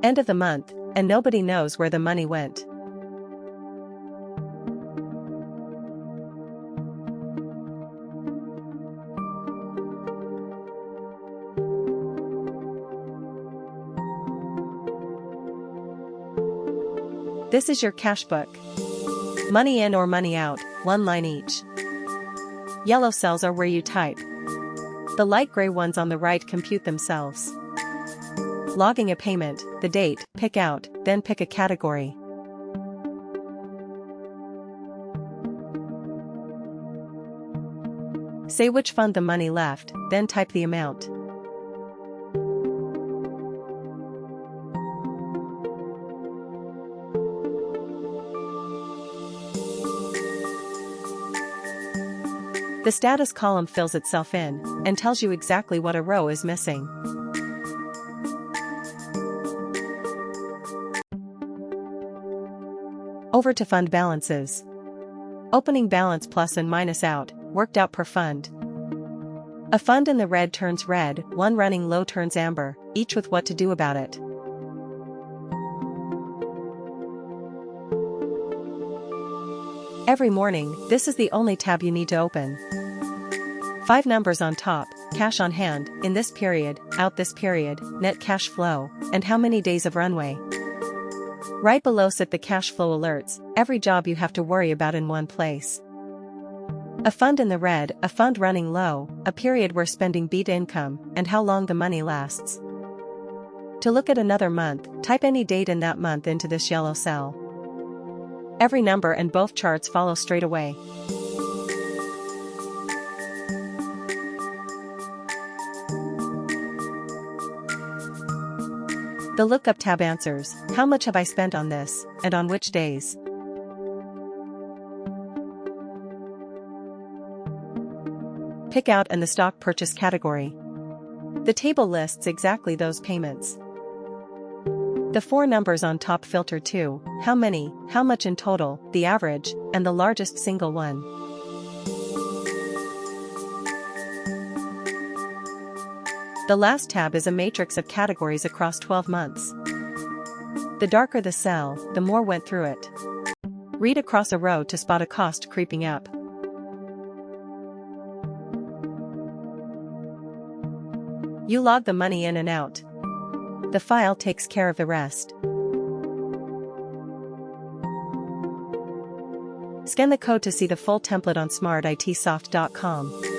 End of the month, and nobody knows where the money went. This is your cash book. Money in or money out, one line each. Yellow cells are where you type. The light gray ones on the right compute themselves. Logging a payment, the date, pick out, then pick a category. Say which fund the money left, then type the amount. The status column fills itself in and tells you exactly what a row is missing. Over to fund balances. Opening balance plus and minus out, worked out per fund. A fund in the red turns red, one running low turns amber, each with what to do about it. Every morning, this is the only tab you need to open. 5 numbers on top, cash on hand, in this period, out this period, net cash flow, and how many days of runway. Right below sit the cash flow alerts, every job you have to worry about in one place. A fund in the red, a fund running low, a period where spending beat income, and how long the money lasts. To look at another month, type any date in that month into this yellow cell. Every number and both charts follow straight away. The lookup tab answers, how much have I spent on this, and on which days? Pick out and the stock purchase category. The table lists exactly those payments. The 4 numbers on top filter to, how many, how much in total, the average, and the largest single one. The last tab is a matrix of categories across 12 months. The darker the cell, the more went through it. Read across a row to spot a cost creeping up. You log the money in and out. The file takes care of the rest. Scan the code to see the full template on SmartITSoft.com.